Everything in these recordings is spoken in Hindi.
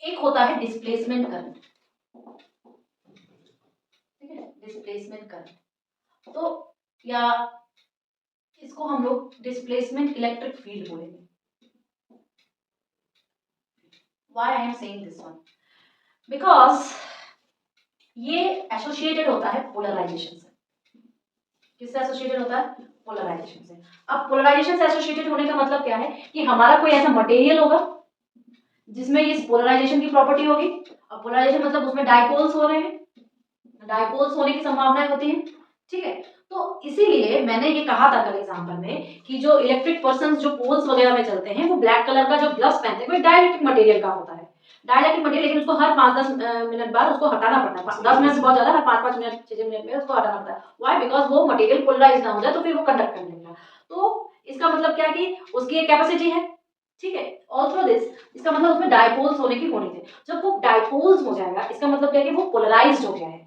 एक होता है डिस्प्लेसमेंट करंट, ठीक है, डिस्प्लेसमेंट करंट। तो या इसको हम लोग डिस्प्लेसमेंट इलेक्ट्रिक फील्ड बोलेंगे। Why I am saying this one, because ये एसोसिएटेड होता है पोलराइजेशन से। किससे एसोसिएटेड होता है? पोलराइजेशन से। अब पोलराइजेशन से एसोसिएटेड होने का मतलब क्या है कि हमारा कोई ऐसा मटेरियल होगा जिसमें इस पोलराइजेशन की प्रॉपर्टी होगी। अब पोलराइजेशन मतलब उसमें डाइपोल्स हो रहे हैं, डाइपोल्स होने की संभावनाएं होती हैं, ठीक है। तो इसीलिए मैंने ये कहा था कल एग्जांपल में कि जो इलेक्ट्रिक पर्सन जो पोल्स वगैरह में चलते हैं वो ब्लैक कलर का जो ग्लव्स पहनते हैं वो डाइलेक्ट्रिक मटेरियल का होता है, डाइलेक्ट्रिक मटेरियल, लेकिन उसको हर 5-10 मिनट बाद उसको हटाना पड़ता है। 10 मिनट से बहुत ज्यादा, हर 5-5 मिनट 6 मिनट में उसको हटाना पड़ता है। व्हाई? बिकॉज वो मटेरियल पोलराइज ना हो जाए तो फिर वो कंडक्ट करने लगेगा। तो इसका मतलब क्या है कि उसकी एक कैपेसिटी है, ठीक है। ऑल्सो दिस, इसका मतलब उसमें डाइपोल्स होने की होनी थी। जब वो डाइपोल्स हो जाएगा इसका मतलब क्या है कि वो पोलराइज्ड हो गया है।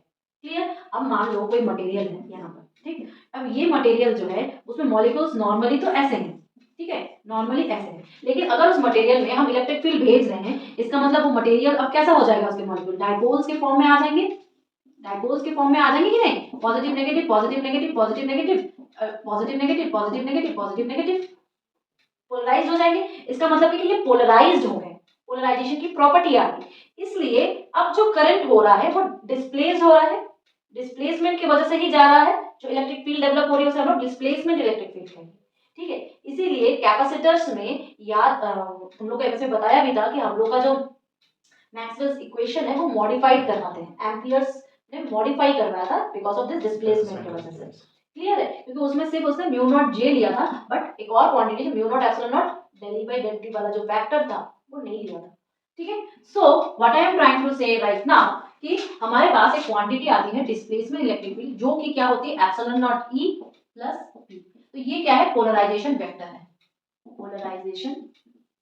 क्लियर? अब मान लो कोई मटेरियल है यहाँ पर, ठीक। अब ये मटेरियल जो है उसमें मॉलिक्यूल्स नॉर्मली तो ऐसे हैं, ठीक है, नॉर्मली ऐसे हैं, लेकिन अगर उस मटेरियल में हम इलेक्ट्रिक फील्ड भेज रहे हैं इसका मतलब वो मटेरियल अब कैसा हो जाएगा, उसके मॉलिक्यूल डाइपोल्स के फॉर्म में आ जाएंगे, डाइपोल्स के फॉर्म में आ जाएंगे कि नहीं? Positive negative positive negative positive negative positive negative positive negative positive negative, polarised हो जाएंगे। इसका मतलब है कि ये पोलराइज्ड हो गए, पोलराइजेशन की प्रॉपर्टी आ गई। इसलिए अब जो करंट हो रहा है वो डिस्प्लेस हो रहा है, डिस्प्लेसमेंट की वजह से ही जा रहा है। जो इलेक्ट्रिक फील्ड डेवलप हो रही है उसे हम लोग डिस्प्लेसमेंट इलेक्ट्रिक फील्ड कहेंगे, ठीक है। इसीलिए कैपेसिटर्स में याद तुम लोग को वैसे बताया भी था कि हम लोग का जो मैक्सवेल्स इक्वेशन है वो मॉडिफाइड करवाते हैं, एम्पियर्स ने मॉडिफाई करवाया था बिकॉज ऑफ दिस डिस्प्लेसमेंट की वजह से। क्लियर है? क्योंकि उसमें सिर्फ उसने म्यू नॉट जे लिया था, बट एक और quantity mu naught epsilon naught del E by del T वाला जो फैक्टर था वो नहीं लिया था, ठीक है। So what I am trying to say right now कि हमारे पास एक क्वांटिटी आती है डिस्प्लेसमेंट इलेक्ट्रिक फील्ड जो कि क्या होती है epsilon not E plus P. तो ये क्या है? पोलराइजेशन वेक्टर है, पोलराइजेशन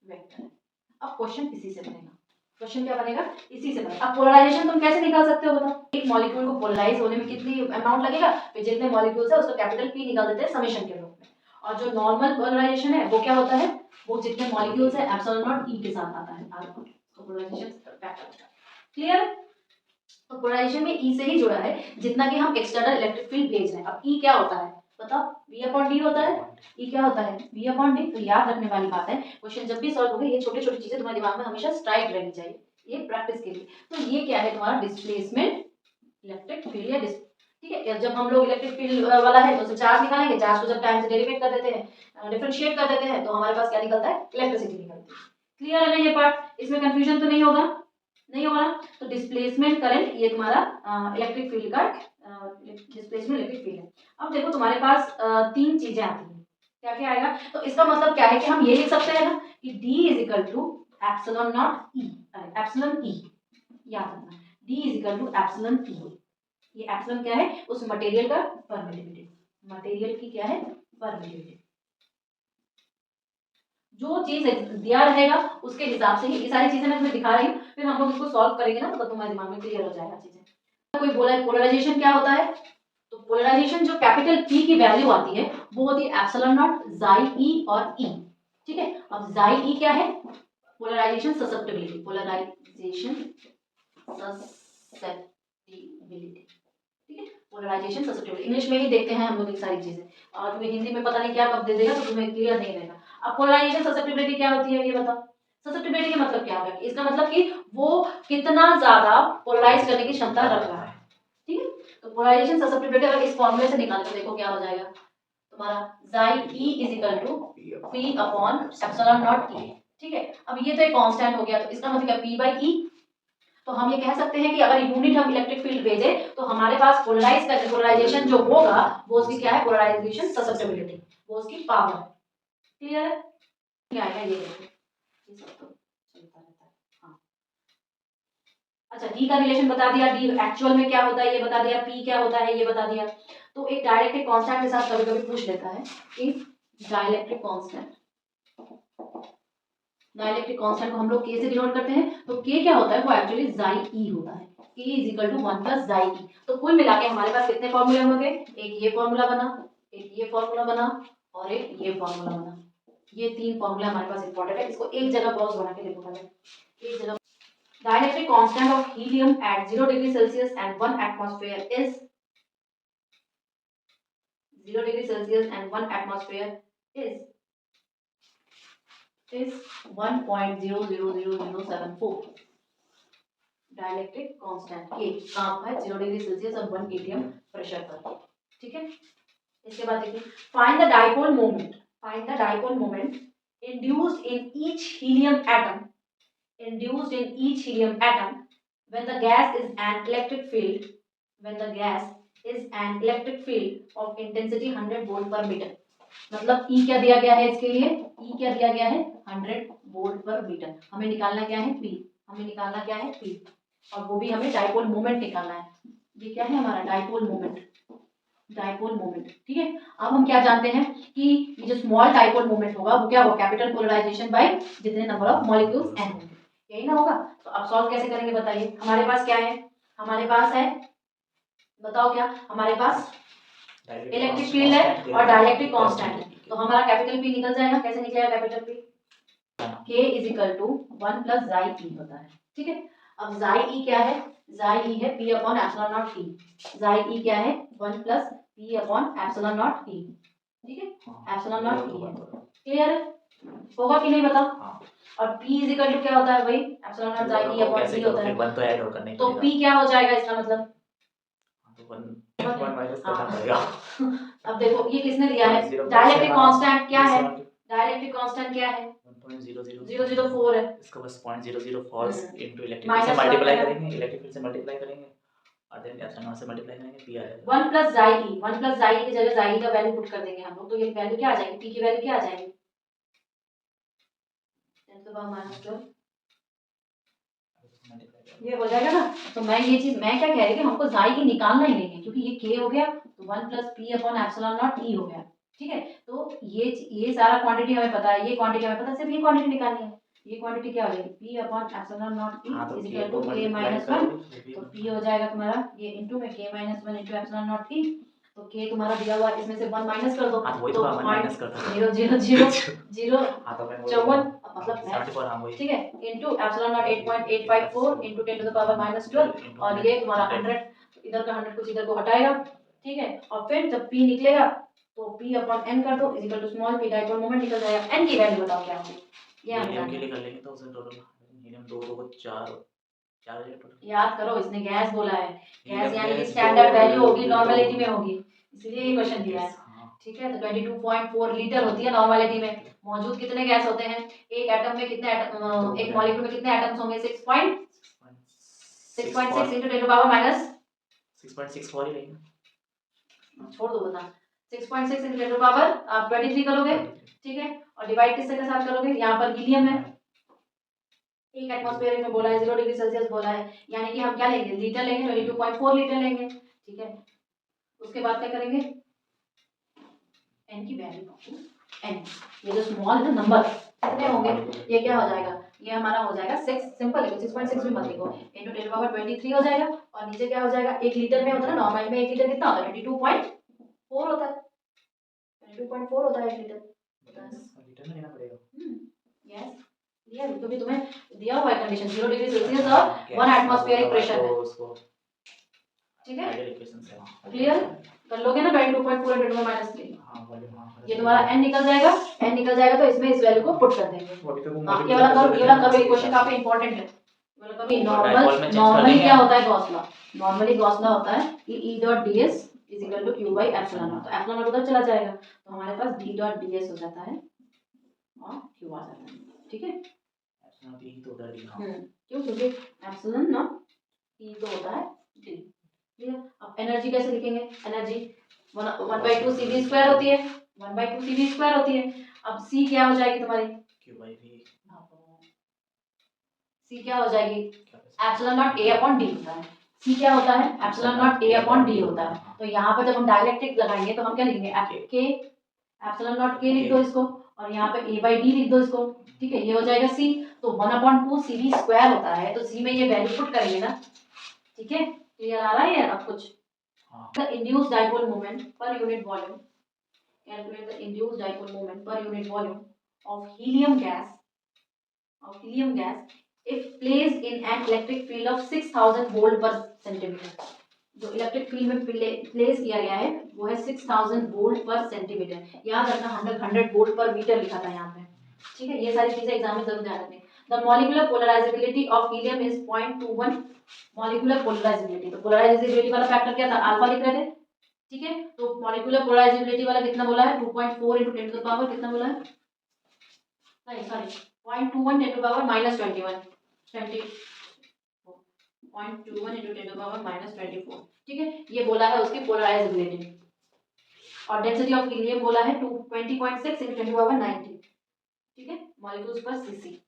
वेक्टर है। अब क्वेश्चन इसी से बनेगा, क्वेश्चन क्या बनेगा? इसी से बनेगा। अब पोलराइजेशन तुम कैसे निकाल सकते हो बताओ? एक मॉलिक्यूल को पोलराइज होने में कितनी अमाउंट लगेगा, फिर जितने मॉलिक्यूल्स है उसका कैपिटल पी निकाल देते हैं समेशन के रूप में। और जो नॉर्मल पोलराइजेशन है वो क्या होता है? वो जितने मॉलिक्यूल्स है एप्सिलॉन नॉट ई के साथ आता है आर, तो पोलराइजेशन फैक्टर। क्लियर? तो पोलराइजेशन में ई से ही जुड़ा है जितना कि हम एक्सटर्नल इलेक्ट्रिक फील्ड भेज रहे हैं। अब ई क्या होता है बताओ? v अपॉन डी होता है। ई क्या होता है? v upon D. तो याद रखने वाली बात है, क्वेश्चन जब भी सॉल्व होगा ये छोटी छोटी चीजें तुम्हारे दिमाग में हमेशा स्ट्राइक रहनी चाहिए, ये प्रैक्टिस के लिए। तो ये क्या है तुम्हारा? डिस्प्लेसमेंट इलेक्ट्रिक फील्ड या ठीक है। जब हम लोग इलेक्ट्रिक फील्ड वाला है तो चार्ज निकालेंगे, चार्ज को जब टाइम से डेरिवेट कर देते हैं, डिफरेंशिएट कर देते हैं, तो हमारे पास क्या निकलता है? इलेक्ट्रिसिटी निकलती है। क्लियर है ना ये पार्ट? इसमें कंफ्यूजन तो नहीं होगा? नहीं होगा ना? तो डिस्प्लेसमेंट करंट ये तुम्हारा इलेक्ट्रिक फील्ड का डिस्प्लेसमेंट इलेक्ट्रिक फील्ड है। अब देखो तुम्हारे पास तीन चीजें आती हैं, क्या क्या आएगा? तो इसका मतलब क्या है कि हम ये लिख सकते हैं ना कि D is equal to epsilon not E, epsilon E, याद रखना D is equal to epsilon E. ये एप्सिलॉन क्या है? उस मटेरियल का परमिटिविटी, मटेरियल की क्या है? परमिटिविटी। जो चीज दिया रहेगा उसके हिसाब से ही ये सारी चीजें मैं तुम्हें दिखा रही हूँ, फिर हम लोग इसको सॉल्व करेंगे ना तो तुम्हारे दिमाग में क्लियर हो जाएगा चीजें। कोई बोला है पोलराइजेशन क्या होता है, तो पोलराइजेशन जो कैपिटल P की वैल्यू आती है वो होती है एप्सिलॉन नॉट जाई ई और ई, ठीक है। अब जाई ई क्या है? पोलराइजेशन ससेप्टिबिलिटी, पोलराइजेशन ससेप्टिबिलिटी, ठीक है। पोलराइजेशन ससेप्टिबिलिटी इंग्लिश में ही देखते हैं हम लोग ये सारी चीजें, और तुम्हें हिंदी में पता नहीं क्या कब दे देगा तो तुम्हें क्लियर नहीं रहेगा। अब पोलराइजेशन ससेप्टिबिलिटी क्या होती है ये बताओ? ससेप्टिबिलिटी का मतलब क्या होगा? इसका मतलब कि वो कितना ज्यादा पोलराइज करने की क्षमता रख रहा है, ठीक है। तो पोलराइजेशन ससेप्टिबिलिटी अगर इस फॉर्मूले से निकाल के देखो क्या हो जाएगा तुम्हारा? जाई E is equal to P upon epsilon not E, ठीक है। अब ये तो एक कांस्टेंट हो गया, तो इसका मतलब क्या? P by E. तो हम ये कह सकते हैं कि अगर यूनिट हम इलेक्ट्रिक फील्ड भेजे तो हमारे पास पोलराइज करके पोलराइजेशन जो होगा वो उसकी क्या है? पोलराइजेशन ससेप्टिबिलिटी, वो उसकी पावर। क्लियर है? क्या आएगा ये देखो, ये सब तो चलता रहता है। हाँ, अच्छा डी का रिलेशन बता दिया, डी एक्चुअल में क्या होता है ये बता दिया, पी क्या होता है ये बता दिया। तो एक डाइलेक्ट्रिक कांस्टेंट के साथ कभी कभी पूछ लेता है कि डाइलेक्ट्रिक कांस्टेंट, डाइलेक्ट्रिक कांस्टेंट को हम लोग के से डिनोट करते हैं, तो के क्या होता है? वो एक्चुअली जाई ई होता है, के इज इक्वल टू 1 प्लस जाई ई। तो कुल मिला के हमारे पास कितने फॉर्मूले होंगे? एक ये फॉर्मूला बना, एक ये फॉर्मूला बना और एक ये फॉर्मूला बना। ये तीन फॉर्मूला हमारे पास इंपॉर्टेंट है, इसको एक जगह पॉज बना के लिखो पहले, एक जगह dielectric constant of helium at 0 degree Celsius and 1 atmosphere is 0 degree Celsius and 1 atmosphere is 1.000074. Dielectric constant के कहाँ पर 0 डिग्री सेल्सियस और 1 atm प्रेशर पर। ठीक है, इसके बाद देखिए find the dipole moment, find the dipole moment induced in each helium atom, induced in each helium atom when the gas is an electric field, when the gas is an electric field of intensity 100 volt per meter। मतलब E क्या दिया गया है इसके लिए, E क्या दिया गया है 100 वोल्ट पर मीटर। हमें निकालना क्या है P, हमें निकालना क्या है P, और वो भी हमें डाइपोल मोमेंट निकालना है। ये क्या है हमारा डाइपोल मोमेंट, डाइपोल मोमेंट। ठीक है, अब हम क्या जानते हैं कि ये जो स्मॉल डाइपोल मोमेंट होगा वो क्या होगा, कैपिटल पोलराइजेशन बाय जितने नंबर ऑफ मॉलिक्यूल्स n होंगे, यही ना होगा। तो अब सॉल्व कैसे करेंगे बताइए, हमारे पास क्या है, हमारे पास है, बताओ क्या हमारे पास इलेक्ट्रिक फील्ड है और डाइलेक्ट्रिक कांस्टेंट है। तो हमारा कैपिटल P निकल जाएगा, कैसे निकलेगा capital P, K is equal to 1 plus chi E होता है। ठीक है, अब जाई E क्या है, जाई E है P upon epsilon naught E, जाई E क्या है 1 plus P upon epsilon naught E। ठीक है, एप्सिलॉन नॉट E है, क्लियर है, होगा कि नहीं बताओ। और P इज इक्वल टू क्या होता है भाई एप्सिलॉन नॉट जाई E अपॉन E होता है, वन तो ऐड और करने तो P क्या हो जाएगा इसका मतलब तो वन माइनस करना पड़ेगा। अब देखो ये किसने दिया है, डाइलेक्ट्रिक कांस्टेंट क्या है, डाइलेक्ट्रिक कांस्टेंट क्या है 1.004 है, इसका बस 0.004 इनटू इलेक्ट्रिक फील्ड से मल्टीप्लाई करेंगे, इलेक्ट्रिक फील्ड से मल्टीप्लाई करेंगे और देन एप्सिलॉन से मल्टीप्लाई करेंगे, पी आ जाएगा 1 plus chi E, 1 plus chi E की जगह जाई का वैल्यू पुट कर देंगे हम लोग, तो ये वैल्यू क्या आ जाएगी, P की वैल्यू क्या आ जाएगी 10 to the minus 12, ये हो जाएगा ना। तो मैं ये चीज मैं क्या कह रही थी, हमको जाई की निकालना ही नहीं है क्योंकि ये K हो गया तो 1 plus P upon epsilon naught E हो गया। ठीक है, तो ये सारा क्वांटिटी हमें पता है, ये क्वांटिटी हमें पता है, सिर्फ ये क्वांटिटी निकालनी है। ये क्वांटिटी क्या हो जाएगी P upon epsilon naught E is equal to K minus 1, तो P हो जाएगा तुम्हारा ये इनटू में K minus 1 into epsilon naught E, तो K तुम्हारा दिया हुआ इसमें से 1 माइनस कर दो तो 0.00054 मतलब ठीक है into epsilon naught 8.854 into 10 to the power minus 12 और ये तुम्हारा 100, इधर का 100 कुछ इधर को हटाएगा। ठीक है, और फिर जब P निकलेगा तो P अपॉन n कर दो is equal to small p dipole moment निकल जाएगा। n की वैल्यू बताओ क्या होगी, ये हम हीलियम के लिए कर लेंगे तो उसे टोटल हीलियम 2 2 को 4 4 टोटल याद करो, इसने गैस बोला है, गैस यानी कि स्टैंडर्ड वैल्यू होगी नॉर्मलिटी में होगी, इसलिए ये क्वेश्चन दिया है। ठीक है, तो 22.4 लीटर होती है नॉर्मलिटी में। मौजूद कितने गैस होते हैं एक एटम में, कितने एटम एक मॉलिक्यूल में कितने एटम्स होंगे 6.6 into 10 to the power minus 6.64 ही रहेगा, छोड़ दो बता 6.6 into 10 to the power आप 23 करोगे। ठीक है, और डिवाइड किससे के साथ करोगे, यहाँ पर हीलियम है, एक एटमॉस्फेयर में बोला है 0 डिग्री सेल्सियस बोला है, यानी कि हम क्या लेंगे लीटर लेंगे 22.4 लीटर लेंगे। ठीक है, उसके बाद क्या करेंगे n की वैल्यू n, ये जो स्मॉल है ना नंबर कितने होंगे, ये क्या हो जाएगा, ये हमारा हो जाएगा 6, सिंपल है 6.6 भी मत लिखो इनटू 10 पावर 23 हो जाएगा, और नीचे क्या हो जाएगा 1 लीटर में होता है नॉर्मल में 1 लीटर कितना होता है 22.4 होता है, 22.4 होता है 1 लीटर, लीटर में लेना पड़ेगा। यस ये क्योंकि तुम्हें दिया हुआ है कंडीशन 0 डिग्री सेल्सियस और 1 एटमॉस्फेरिक प्रेशर है। ठीक है, क्लियर कर लोगे ना 22.4 into 10 minus 3, ये तुम्हारा n निकल जाएगा, n निकल जाएगा तो इसमें इस वैल्यू को पुट कर देंगे। ये वाला करो ये क्वेश्चन काफी इंपॉर्टेंट है। नॉर्मली क्या होता है Gauss law, normally Gauss law होता है कि E dot ds is equal to q by epsilon naught, तो एप्सिलॉन नॉट उधर चला जाएगा तो हमारे पास d डॉट ds हो जाता है और q आ जाता है। ठीक है, क्यों, क्योंकि एप्सिलॉन नॉट E तो होता है d। अब एनर्जी कैसे लिखेंगे, एनर्जी 1/2 cv स्क्वायर होती है, 1/2 cv स्क्वायर होती है। अब c क्या हो जाएगी तुम्हारी q by v, c क्या हो जाएगी epsilon not a upon d होता है, c क्या होता है epsilon not a upon d होता है। तो यहाँ पर जब हम डायलेक्ट्रिक लगाएंगे तो हम क्या लिखेंगे k एप्सिलॉन नॉट k लिख दो इसको, और यहाँ पे a/d लिख दो इसको। ठीक है, ये हो जाएगा c, तो 1/2 cv स्क्वायर होता है, तो c में ये वैल्यू पुट करेंगे ना। ठीक है, क्लियर आ रहा है अब कुछ, the induced dipole moment per unit volume, calculate the induced dipole moment per unit volume of helium gas if placed in an electric field of 6000 volt पर सेंटीमीटर। जो इलेक्ट्रिक फील्ड में प्लेस किया गया है वो है 6000 वोल्ट पर सेंटीमीटर। याद रखना 100 वोल्ट पर मीटर लिखा था यहाँ पे, ठीक है। ये सारी चीजें एग्जाम में जरूर ध्यान रखें। The molecular polarisability of helium is 0.21 molecular polarisability. तो पोलराइजेबिलिटी वाला फैक्टर क्या था, अल्फा लिख रहे थे, ठीक है। तो मॉलिक्यूलर पोलराइजेबिलिटी वाला कितना बोला है, 2.4 × 10 टू द पावर कितना बोला है, नहीं sorry 0.21 10 to the power -21 0.21 × 10 to the power -24, ठीक है। ये बोला है उसकी पोलराइजेबिलिटी। और डेंसिटी ऑफ हीलियम बोला है 20.6 × 10 टू द पावर 90, ठीक है। मॉलिक्यूल्स पर सीसी,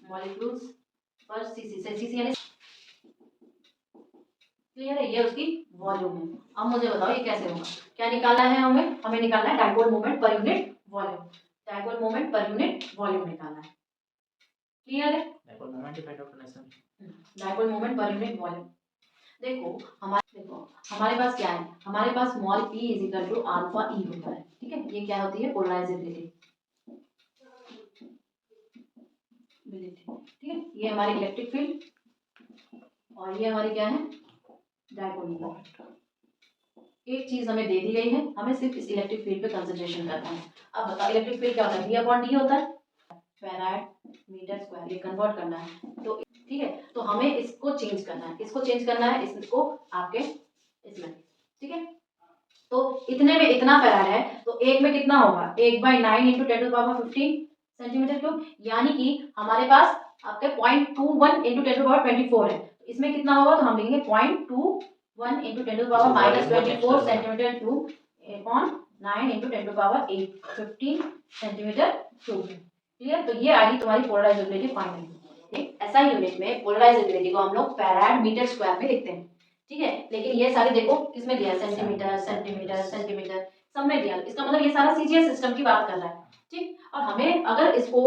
मॉलिक्यूल्स पर सीसी से सीसी यानी क्लियर है, ये उसकी वॉल्यूम है। अब मुझे बताओ ये कैसे होगा, क्या निकालना है हमें, हमें निकालना है dipole moment per unit volume. Dipole moment per unit volume निकालना है, क्लियर है। डाइपोल मोमेंट डिफाइन करना है। Dipole moment per unit volume. देखो हमारे पास क्या है, हमारे पास स्मॉल p = अल्फा e होता है, ठीक है। ये क्या होती है, पोलराइजेबिलिटी, ठीक है। ये हमारी इलेक्ट्रिक फील्ड और ये हमारी क्या है, डाइपोल मोमेंट। एक चीज हमें दे दी गई है, हमें सिर्फ इस इलेक्ट्रिक फील्ड पे कंसंट्रेशन करना है। अब बताओ इलेक्ट्रिक फील्ड क्या होता है, V/D होता है, फैराड मीटर स्क्वायर, ये कन्वर्ट करना है। तो ठीक है, तो हमें इसको चेंज करना है, इसको चेंज करना है, इसको आपके इसमें, ठीक है। तो इतने में इतना फैराड है, तो एक में कितना होगा, 1/9 × 10 to the power 15 centimetre cube, यानी कि हमारे पास आपके 0.21 × 10 टू द पावर 24 है। तो इसमें कितना होगा, तो हम लिखेंगे 0.21 × 10 to the power -24 centimetre cube upon 9 × 10 to the power 15 centimetre cube, clear. तो ये आ गई तुम्हारी पोलराइजेबिलिटी फाइनल। एक ऐसा यूनिट में पोलराइजेबिलिटी को हम लोग फैराड मीटर स्क्वायर में लिखते हैं, ठीक है। लेकिन ये सारे देखो किसमें दिया है, सेंटीमीटर सेंटीमीटर सेंटीमीटर सब में दिया। इसका मतलब ये सारा सीजीएस सिस्टम की बात कर रहा है, ठीक। और हमें अगर इसको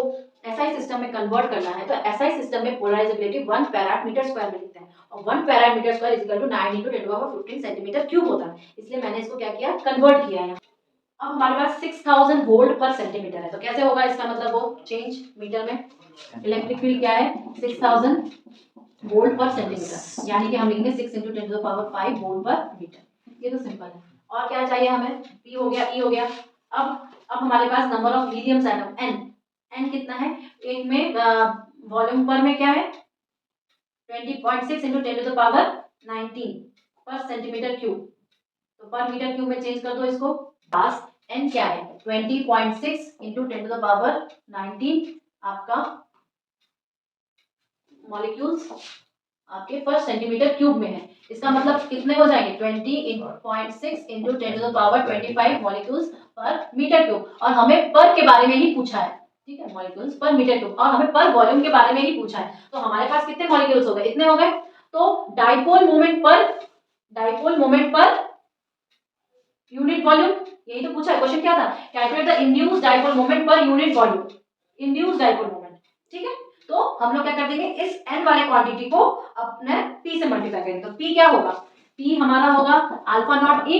एसआई सिस्टम में कन्वर्ट करना है तो एसआई सिस्टम में पोलराइजेबिलिटी 1 फैराड मीटर स्क्वायर में लिखते हैं, और 1 farad metre square = 9 × 10 to the power 15 centimetre cube होता है। इसलिए मैंने इसको क्या किया, कन्वर्ट किया है। अब हमारे पास 6000 वोल्ट पर सेंटीमीटर है, तो कैसे होगा इसका मतलब वो चेंज मीटर में। इलेक्ट्रिक फील्ड क्या है, 6000 वोल्ट पर सेंटीमीटर, यानी कि हम लिखेंगे 6 × 10 टू द पावर 5 वोल्ट पर मीटर। ये तो सिंपल है। और क्या चाहिए हमें, P हो गया, E हो गया। अब हमारे पास number of helium atom n कितना है, एक में वॉल्यूम पर में क्या है 20.6 × 10 टू द पावर 19 पर सेंटीमीटर क्यूब, तो पर मीटर क्यूब में चेंज कर दो इसको। पास n क्या है, 20.6 × 10 टू द पावर 19 आपका मॉलिक्यूल्स आपके पर सेंटीमीटर क्यूब में है। इसका मतलब कितने हो जाएंगे, 20.6 × 10 टू द पावर 25 मॉलिक्यूल्स पर मीटर क्यूब। और हमें पर के बारे में ही पूछा है, ठीक है, मॉलिक्यूल्स पर मीटर क्यूब, और हमें पर वॉल्यूम के बारे में ही पूछा है। तो हमारे पास कितने मॉलिक्यूल्स हो गए, इतने हो गए। तो dipole moment per unit volume, यही तो पूछा है, क्वेश्चन क्या था, calculate the induced dipole moment per unit volume, induced dipole moment, ठीक है। तो हम लोग क्या कर देंगे, इस n वाले क्वांटिटी को अपने p से मल्टीप्लाई करेंगे। तो p क्या होगा, p हमारा होगा अल्फा नॉट e,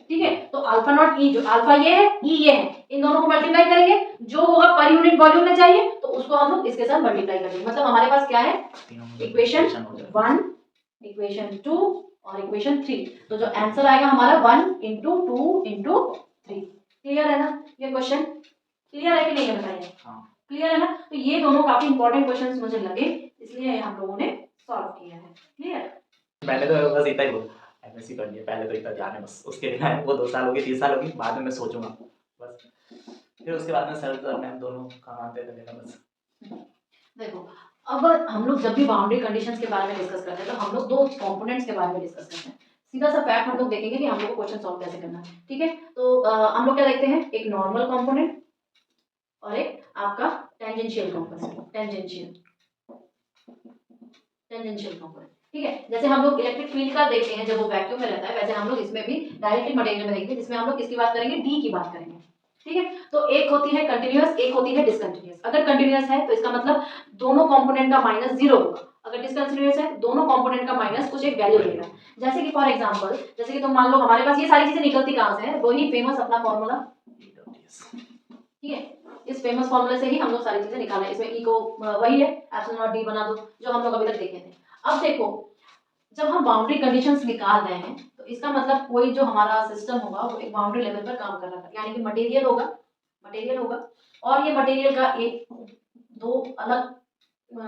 ठीक है। तो अल्फा नॉट e, जो अल्फा ये है, e ये है, इन दोनों को मल्टीप्लाई करेंगे, जो होगा पर यूनिट वॉल्यूम में चाहिए, तो उसको हम लोग इसके साथ मल्टीप्लाई करेंगे। मतलब हमारे पास क्या है, इक्वेशन 1, इक्वेशन 2 और इक्वेशन 3। तो जो आंसर आएगा हमारा 1 × 2 × 3। क्लियर है ना, ये क्वेश्चन क्लियर है कि नहीं है, बताइए। क्लियर है ना। तो ये दोनों काफी इंपॉर्टेंट क्वेश्चंस मुझे लगे, इसलिए हम लोगों ने सॉल्व किया है। क्लियर, मैंने तो बस इतना ही बोला, एमएससी कर लिया, पहले तो इतना ध्यान है बस, उसके बिना वो 2 साल होगी 3 साल होगी, बाद में मैं सोचूंगा बस, फिर उसके बाद में सर और मैम दोनों काम आते थे बस। देखो अब हम लोग जब भी बाउंड्री कंडीशंस के बारे में डिस्कस करते हैं तो हम लोग दो कंपोनेंट्स के बारे में डिस्कस करते हैं। सीधा सा फैक्ट हम लोग देखेंगे कि हम लोग को क्वेश्चन सॉल्व कैसे करना है, ठीक है। तो हम लोग क्या देखते हैं, एक नॉर्मल कंपोनेंट और एक आपका टेंजेंशियल कंपोनेंट, टेंजेंशियल कंपोनेंट, ठीक है। जैसे हम लोग इलेक्ट्रिक फील्ड का देखते हैं जब वो वैक्यूम में रहता है, वैसे हम लोग इसमें भी डायरेक्टली मटेरियल में देखेंगे, जिसमें हम लोग किसकी बात करेंगे, डी की बात करेंगे, ठीक है। तो एक होती है कंटिन्यूअस, एक होती है डिसकंटिन्यूअस। अगर कंटिन्यूअस है तो इसका मतलब दोनों कंपोनेंट का -0 होगा, अगर डिसकंटिन्यूअस है दोनों कंपोनेंट का माइनस कुछ एक वैल्यू रहेगा। जैसे कि फॉर एग्जांपल, जैसे कि तुम मान लो हमारे पास ये सारी चीजें निकलती कहां से है, वही फेमस अपना फॉर्मूला ठीक है, इस फेमस फॉर्मूले से ही हम लोग सारी चीजें निकालें। इसमें ई को वही है एप्सिलॉन नॉट डी बना दो जो हम लोग अभी तक देखे थे। अब देखो जब हम बाउंड्री कंडीशंस निकाल रहे हैं तो इसका मतलब कोई जो हमारा सिस्टम होगा वो एक बाउंड्री लेवल पर काम कर रहा है, यानी कि मटेरियल होगा और ये मटेरियल का एक दो अलग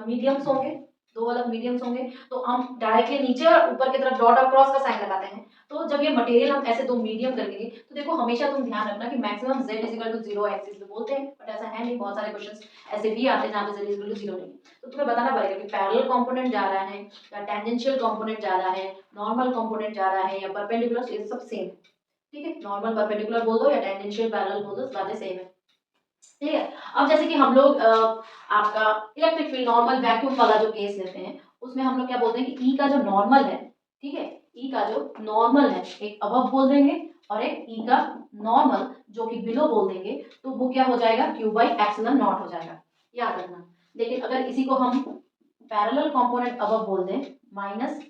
मीडियम्स होंगे तो हम डायरेक्टली नीचे और ऊपर की तरफ डॉट और क्रॉस का साइन लगाते हैं। तो जब ये मटेरियल हम ऐसे दो मीडियम कर देंगे तो देखो हमेशा तुम ध्यान रखना कि मैक्सिमम z इज 0 एक्सिस पे बोलते हैं, बट ऐसा है नहीं। बहुत सारे क्वेश्चंस ऐसे भी आते हैं जहाँ पे z इज 0 नहीं है। तो तुम्हें बताना पड़ेगा कि पैरेलल कंपोनेंट जा रहा है या टेंजेंशियल कंपोनेंट जा रहा है, नॉर्मल कंपोनेंट जा रहा है या परपेंडिकुलर, ये सब सेम है। ठीक है, नॉर्मल परपेंडिकुलर बोल दो या टेंजेंशियल पैरेलल बोल दो, बातें सेम है। ठीक है, अब जैसे कि हम लोग आपका इलेक्ट्रिक फील्ड नॉर्मल वैक्यूम वाला जो केस लेते हैं उसमें हम लोग क्या बोलते हैं कि ई का जो नॉर्मल है, ठीक है, ई का जो नॉर्मल है एक अबव बोल देंगे और एक ई का नॉर्मल जो कि बिलो बोल देंगे, तो वो क्या हो जाएगा क्यू बाई एप्सिलॉन नॉट हो जाएगा, याद रखना। लेकिन अगर इसी को हम पैरेलल कंपोनेंट अबव बोल दें माइनस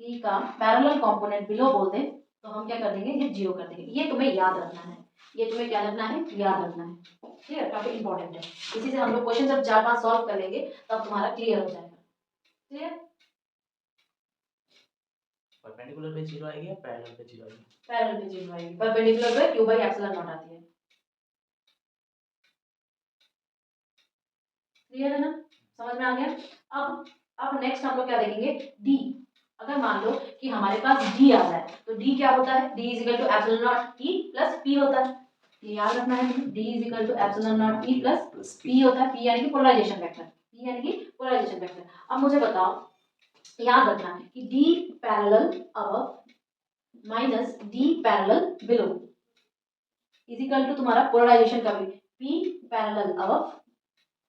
ई का पैरेलल कंपोनेंट बिलो बोल दें तो हम क्या कर देंगे, ये जीरो कर देंगे। ये तुम्हें याद रखना है, ये तुम्हें क्या रखना है, याद रखना है। क्लियर, काफी इंपॉर्टेंट है। इसी से हम लोग क्वेश्चन जब 4-5 सॉल्व कर लेंगे तब तुम्हारा क्लियर हो जाएगा। क्लियर, परपेंडिकुलर पे 0 आएगी या पैरेलल पे 0 आएगी? पैरेलल पे 0 आएगी, परपेंडिकुलर पे q बाई एप्सिलॉन नॉट आती है। क्लियर है ना, समझ में आ गया। अब नेक्स्ट हम लोग क्या देखेंगे, d। अगर मान लो कि हमारे पास d आ जाए तो d क्या होता है, d is equal to epsilon naught e plus p होता है। ये याद रखना है, d is equal to epsilon naught e plus p होता है। p यानी कि पोलराइजेशन वेक्टर, p यानी कि पोलराइजेशन वेक्टर। अब मुझे बताओ, याद रखना है कि d parallel above minus d parallel below is equal to तुम्हारा पोलराइजेशन का भी p parallel above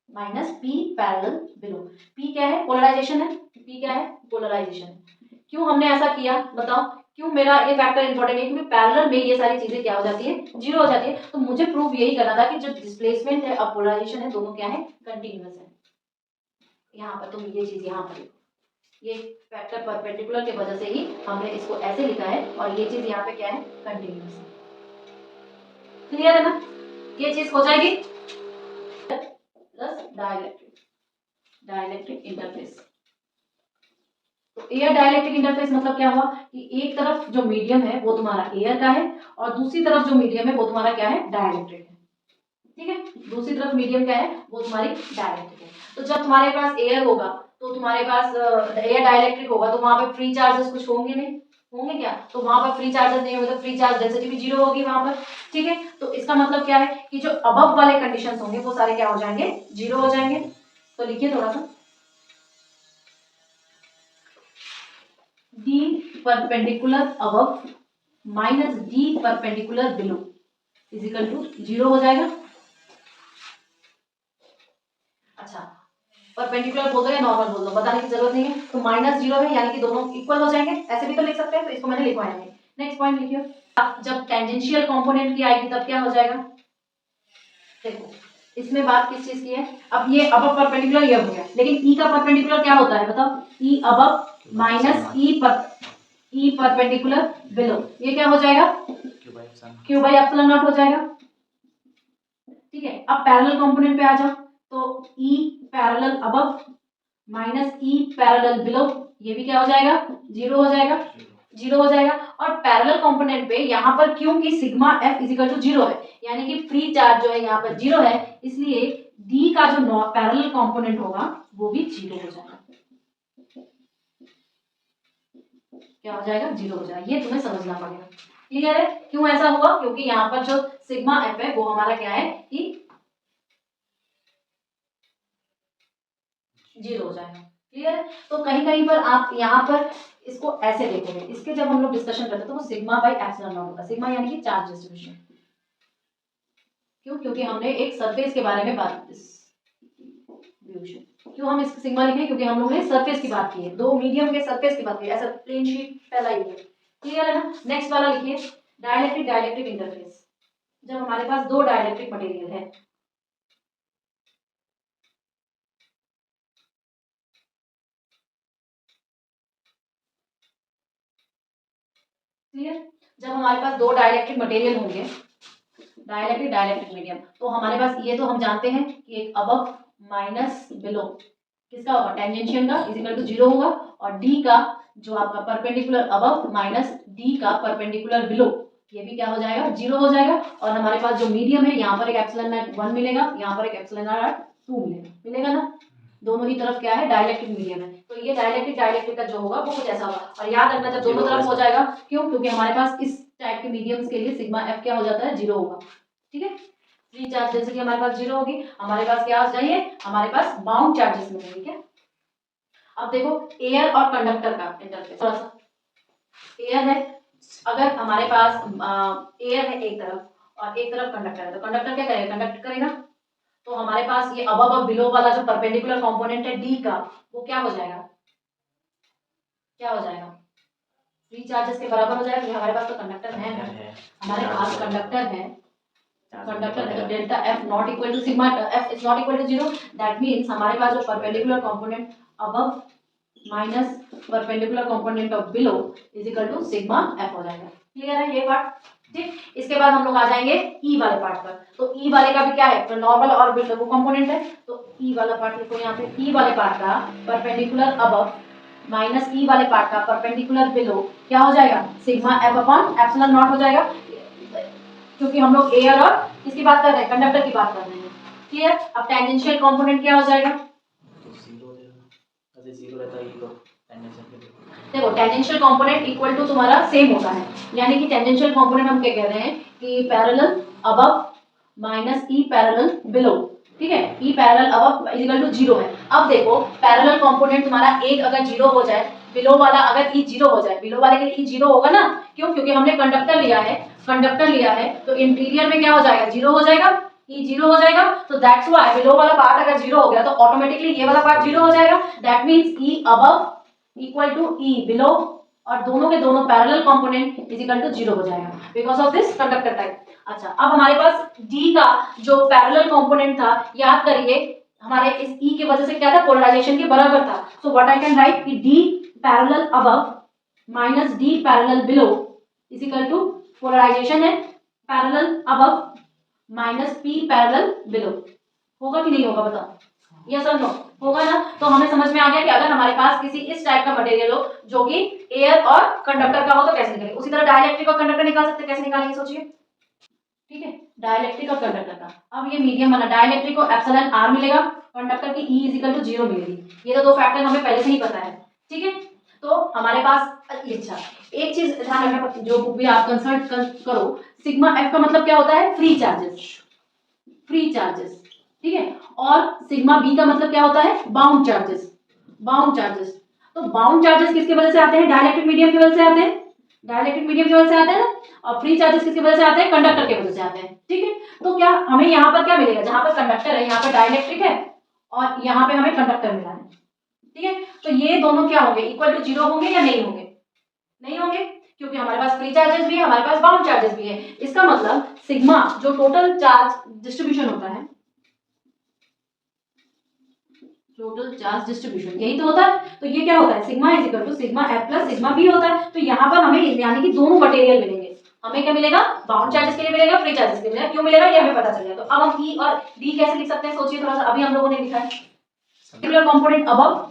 minus p parallel below. p क्या है, पोलराइजेशन है, p क्या है, पोलराइजेशन है। क्यों हमने ऐसा किया बताओ, क्यों मेरा ये फैक्टर इंपॉर्टेंट है, क्योंकि पैरेलल में ये सारी चीजें क्या हो जाती है, जीरो हो जाती है। तो मुझे प्रूव यही करना था कि जो डिस्प्लेसमेंट है और पोलराइजेशन है दोनों क्या है, कंटिन्यूअस है। यहाँ पर तुम ये चीज यहाँ पर लिखो, ये फैक्टर परपेंडिकुलर की वजह से ही हमने इसको ऐसे लिखा है और ये चीज यहाँ पे क्या है, कंटिन्यूअस है। क्लियर है ना, ये चीज हो जाएगी। Plus dielectric interface. तो एयर डाइलेक्ट्रिक इंटरफेस मतलब क्या हुआ कि एक तरफ जो मीडियम है वो तुम्हारा एयर का है और दूसरी तरफ जो मीडियम है वो तुम्हारा क्या है, डाइलेक्ट्रिक है। ठीक है, दूसरी तरफ मीडियम क्या है, वो तुम्हारी डाइलेक्ट्रिक है। तो जब तुम्हारे पास एयर होगा तो तुम्हारे पास एयर डाइलेक्ट्रिक होगा तो वहां पे फ्री चार्जेस कुछ होंगे नहीं, होंगे क्या, तो वहां पर फ्री चार्जेस नहीं होंगे तो फ्री चार्ज डेंसिटी भी जीरो होगी वहां पर। ठीक है, तो इसका मतलब क्या है कि जो अबव वाले कंडीशंस होंगे वो सारे क्या हो जाएंगे, जीरो हो जाएंगे। तो लिखिए थोड़ा सा, d perpendicular above minus d perpendicular below is equal to zero हो जाएगा। अच्छा, परपेंडिकुलर बोल दो या नॉर्मल बोल दो, बताने की जरूरत नहीं है। तो माइनस जीरो है यानी कि दोनों इक्वल हो जाएंगे, ऐसे भी तो लिख सकते हैं, तो इसको मैंने लिखवाया है। नेक्स्ट पॉइंट लिखिए, जब टेंजेंशियल कंपोनेंट की आएगी तब क्या हो जाएगा, देखो इसमें बात किस चीज की है, अब ये अबव परपेंडिकुलर ये हो गया, लेकिन ई का परपेंडिकुलर क्या होता है बताओ, E above minus E perpendicular below, ये क्या हो जाएगा, क्यू बाई एप्सिलॉन नॉट हो जाएगा। ठीक है, अब पैरेलल कंपोनेंट पे आ जाओ, तो ई parallel above minus E parallel below, ये भी क्या हो जाएगा, जीरो हो जाएगा, जीरो हो जाएगा। और पैरेलल कंपोनेंट पे यहाँ पर क्योंकि sigma F is equal to zero है, यानी कि फ्री चार्ज जो है यहाँ पर जीरो है, इसलिए डी का जो पैरेलल कंपोनेंट होगा वो भी जीरो हो जाएगा। क्या हो जाएगा, जीरो हो जाएगा। ये तुम्हें समझना पड़ेगा। क्लियर है, क्यों ऐसा हुआ, क्योंकि यहाँ पर जो सिग्मा एफ है वो हमारा क्या है कि जीरो हो जाएगा। क्लियर है, तो कहीं कहीं पर आप यहाँ पर इसको ऐसे देखोगे, इसके जब हम लोग डिस्कशन करते हैं तो वो सिग्मा बाई एप्सिलॉन नॉट होगा, सिग्मा यानी कि चार्ज डिस्ट्रीब्यूशन। क्यों, क्योंकि हमने एक सरफेस के बारे में बात, क्यों हम इस सिग्मा लिखे, क्योंकि हम लोग ने सरफेस की बात की है, दो मीडियम के सरफेस की बात की है, ऐसा प्लेन शीट पहला ही है। क्लियर है ना, नेक्स्ट वाला लिखिए, डाइलेक्ट्रिक इंटरफेस। जब हमारे पास दो डाइलेक्ट्रिक मटेरियल है, क्लियर, जब हमारे पास दो डाइलेक्ट्रिक मटेरियल होंगे डाइलेक्ट्रिक डाइलेक्ट्रिक मीडियम। तो हमारे पास ये तो हम जानते हैं कि एक अबव माइनस बिलो किसका होगा, टेंजेंशियल का, इज इक्वल टू 0 होगा, और डी का जो आपका परपेंडिकुलर अबव माइनस डी का परपेंडिकुलर बिलो, ये भी क्या हो जाएगा, 0 हो जाएगा। और हमारे पास जो मीडियम है, यहाँ पर एक एप्सिलॉन नॉट 1 मिलेगा, यहाँ पर एक एप्सिलॉन नॉट 2 मिलेगा ना, दोनों ही तरफ क्या है, डाइलेक्ट्रिक मीडियम है। तो ये डाइलेक्ट्रिक डाइलेक्ट्रिक का जो होगा वो कुछ ऐसा होगा। और याद रखना जब दोनों तरफ हो जाएगा, क्यों, क्योंकि हमारे पास इस टाइप के मीडियम्स के लिए सिग्मा एफ क्या हो जाता है, 0 होगा। ठीक है, फ्री चार्ज जैसे कि हमारे पास 0 होगी, हमारे पास क्या आ जाइए, हमारे पास बाउंड चार्जेस मिलेंगे। क्या, अब देखो एयर और कंडक्टर का इंटरफेस, थोड़ा सा एयर है, अगर हमारे पास एयर है एक तरफ और एक तरफ कंडक्टर है, तो कंडक्टर क्या करेगा, कंडक्ट करेगा। तो हमारे पास ये अबव और बिलो वाला जो परपेंडिकुलर कंपोनेंट है डी का, वो क्या हो जाएगा, क्या हो जाएगा, फ्री चार्जेस के बराबर हो जाएगा, क्योंकि हमारे पास तो कंडक्टर है, हमारे पास कंडक्टर है, कंडक्टर है, तो delta F not equal to sigma F is not equal to 0। That means हमारे पास जो perpendicular component above minus perpendicular component of below is equal to sigma F हो जाएगा। क्लियर है ये पार्ट, ठीक। इसके बाद हम लोग आ जाएंगे ई वाले पार्ट पर। तो ई वाले का भी क्या है, तो नॉर्मल और बिलो वो कंपोनेंट है, तो ई वाला पार्ट लिखो यहाँ पे, ई वाले पार्ट का परपेंडिकुलर अबव माइनस ई वाले पार्ट का परपेंडिकुलर बिलो क्या हो जाएगा, sigma F upon epsilon not हो जाएगा, क्योंकि हम लोग एयर और किसकी बात कर रहे हैं, कंडक्टर की बात कर रहे हैं। क्लियर। अब टेंजेंशियल कंपोनेंट क्या हो जाएगा, देखो टेंजेंशियल कंपोनेंट इक्वल टू तुम्हारा सेम होता है, यानी कि टेंजेंशियल कंपोनेंट हम क्या कह रहे हैं कि parallel above minus E parallel below, ठीक है, E parallel above is equal to 0 है। अब देखो पैरेलल कंपोनेंट तुम्हारा एक अगर 0 हो जाए, बिलो वाला अगर ई 0 हो जाए, बिलो वाले के लिए ई 0 होगा ना, क्यों, क्योंकि हमने कंडक्टर लिया है, कंडक्टर लिया है, तो इंटीरियर में क्या हो जाएगा, 0 हो जाएगा, ई 0 हो जाएगा। तो दैट्स व्हाई बिलो वाला पार्ट अगर 0 हो गया तो ऑटोमेटिकली ये वाला पार्ट 0 हो जाएगा। That means E above equal to E below, और दोनों के दोनों parallel component is equal to 0 हो जाएगा because of this conductor type. अच्छा, अब हमारे पास डी का जो पैरेलल कंपोनेंट था, याद करिए हमारे इस ई की वजह से क्या था, पोलराइजेशन के बराबर था। So what I can write कि D parallel above minus D parallel below is equal to, polarisation है parallel above minus P parallel below, होगा कि नहीं होगा बताओ, यस और नो, होगा ना। तो हमें समझ में आ गया कि अगर हमारे पास किसी इस टाइप का मटेरियल हो जो कि एयर और कंडक्टर का हो तो कैसे निकालेंगे। उसी तरह डाइलेक्ट्रिक और कंडक्टर निकाल सकते हैं, कैसे निकालेंगे सोचिए, ठीक है, डाइलेक्ट्रिक और कंडक्टर का। अब ये मीडियम बना, डाइलेक्ट्रिक को एप्सिलॉन आर मिलेगा, कंडक्टर की ई इज इक्वल टू 0 मिलेगी। ये तो दो फैक्टर हमें पहले से ही पता है, ठीक है। तो हमारे पास अच्छा एक चीज ध्यान रखना, जो बुक भी आप कंसल्ट करो, सिग्मा एफ का मतलब क्या होता है, फ्री चार्जेस, फ्री चार्जेस, ठीक है, और सिग्मा बी का मतलब क्या होता है, बाउंड चार्जेस, बाउंड चार्जेस। तो बाउंड चार्जेस किसकी वजह से आते हैं, डाइलेक्ट्रिक मीडियम की वजह से आते हैं, डाइलेक्ट्रिक मीडियम की वजह से आते हैं ना, और फ्री चार्जेस किसकी वजह से आते हैं, कंडक्टर की वजह से आते हैं, ठीक है। तो क्या हमें यहाँ पर क्या मिलेगा, जहां पर कंडक्टर है यहाँ पर डाइलेक्ट्रिक है, और यहाँ पे हमें कंडक्टर मिला है, ठीक है। तो ये दोनों क्या होंगे, इक्वल टू 0 होंगे या नहीं होंगे, नहीं होंगे, क्योंकि हमारे पास फ्री चार्जेस भी है, हमारे पास बाउंड चार्जेस भी है। इसका मतलब सिग्मा जो टोटल चार्ज डिस्ट्रीब्यूशन होता है, टोटल चार्ज डिस्ट्रीब्यूशन यही तो होता है। तो ये क्या होता है, sigma is equal to sigma F plus sigma B होता है। तो यहाँ पर हमें यानी कि दोनों मटेरियल मिलेंगे, हमें क्या मिलेगा, बाउंड चार्जेस के लिए मिलेगा, फ्री चार्जेस के लिए मिलेगा। क्यों मिलेगा ये हमें पता चल गया। तो अब हम ई और डी कैसे लिख सकते हैं, सोचिए थोड़ा सा, अभी हम लोगों ने लिखा है perpendicular component above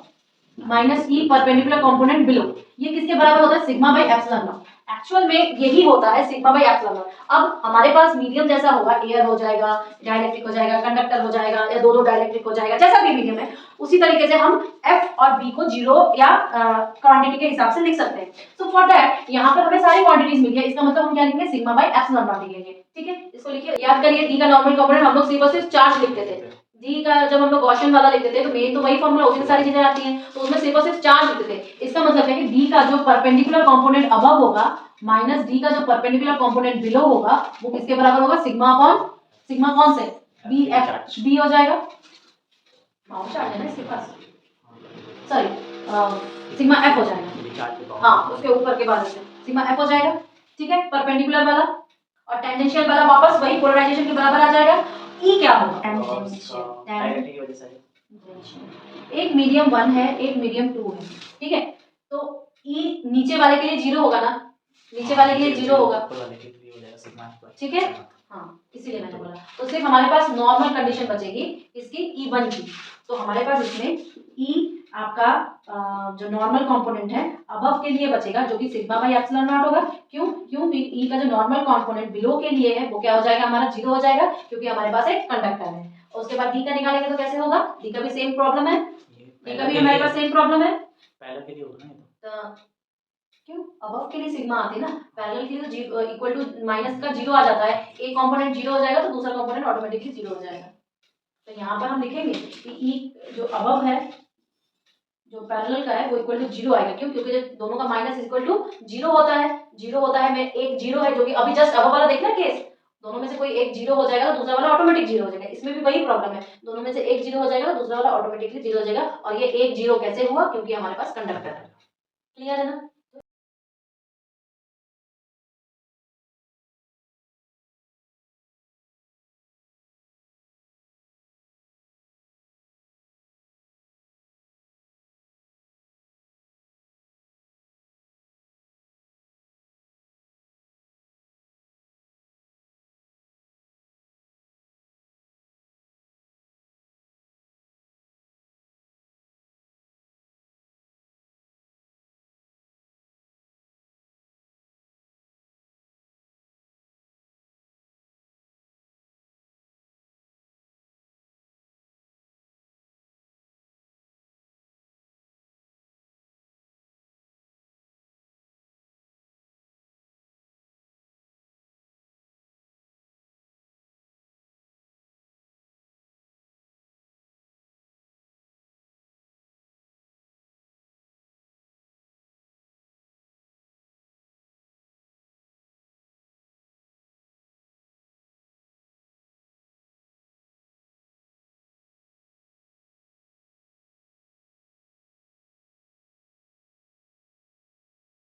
minus E perpendicular component below, ये किसके बराबर होता है, sigma by epsilon not. Actual में यही होता है सिग्मा बाई एप्सिलॉन नॉट। अब हमारे पास मीडियम जैसा होगा, एयर हो जाएगा, डाइलेक्ट्रिक हो जाएगा, कंडक्टर हो जाएगा, या दो डाइलेक्ट्रिक हो जाएगा, जैसा भी मीडियम है उसी तरीके से हम एफ और बी को 0 या क्वांटिटी के हिसाब से लिख सकते हैं। सो फॉर दैट यहाँ पर हमें सारी क्वांटिटीज मिल गई, इसका मतलब हम क्या लिखेंगे, सिग्मा बाई एप्सिलॉन नॉट लिखेंगे, ठीक है। इसको लिखिए, याद करिए डी का नॉर्मल कंपोनेंट हम लोग सिर्फ और सिर्फ चार्ज लिखते थे, डी का जब हम लोग गॉसियन वाला लिखते थे तो मेन तो वही फॉर्मूला, उसी में सारी चीजें आती हैं, तो उसमें सिर्फ और सिर्फ चार्ज लिखते थे। इसका मतलब है कि डी का जो परपेंडिकुलर कंपोनेंट अबव होगा माइनस डी का जो परपेंडिकुलर कंपोनेंट बिलो होगा वो किसके बराबर होगा, सिग्मा अपॉन सिग्मा कौन से, बी एफ बी हो जाएगा, बाउंड चार्ज है ना इसके पास, सॉरी सिग्मा एफ हो जाएगा, हाँ उसके ऊपर के बाद से सिग्मा एफ हो जाएगा, ठीक है, परपेंडिकुलर वाला। और टेंजेंशियल वाला वापस वही पोलराइजेशन के बराबर आ जाएगा। ई क्या होगा, डायरेक्टली की वजह से एक मीडियम 1 है, एक मीडियम 2 है, ठीक है। तो ई नीचे वाले के लिए 0 होगा ना, नीचे वाले के लिए 0 होगा, ठीक है। हाँ इसीलिए मैंने बोला। तो सिर्फ हमारे पास नॉर्मल कंडीशन बचेगी इसकी E1 की। तो हमारे पास इसमें E आपका जो नॉर्मल कंपोनेंट है अबव के लिए बचेगा, जो कि सिग्मा बाई एप्सिलॉन नॉट होगा। क्यों? क्योंकि E का जो नॉर्मल कंपोनेंट बिलो के लिए है वो क्या हो जाएगा, हमारा 0 हो जाएगा, क्योंकि हमारे पास एक कंडक्टर है। और उसके बाद D का निकालेंगे तो कैसे होगा, D का भी सेम प्रॉब्लम है, D का भी हमारे पास सेम प्रॉब्लम है। पहले के लिए होगा ना तो क्यों अबव के लिए सिग्मा आती है ना, पैरेलल के लिए तो इक्वल टू माइनस का 0 आ जाता है, एक कंपोनेंट 0 हो जाएगा तो दूसरा कंपोनेंट ऑटोमेटिकली 0 हो जाएगा। तो यहाँ पर हम लिखेंगे कि E जो अबव है जो पैरेलल का है वो इक्वल टू 0 आएगा। क्यों? क्योंकि जब दोनों का माइनस इक्वल टू 0 होता है, 0 होता है, में एक 0 है जो कि अभी जस्ट अबव वाला देखना केस, दोनों में से कोई एक 0 हो जाएगा तो दूसरा वाला ऑटोमेटिक 0 हो जाएगा। इसमें भी वही प्रॉब्लम है, दोनों में से एक 0 हो जाएगा तो दूसरा वाला ऑटोमेटिकली 0 हो जाएगा। और ये एक 0 कैसे हुआ, क्योंकि हमारे पास कंडक्टर है। क्लियर है ना?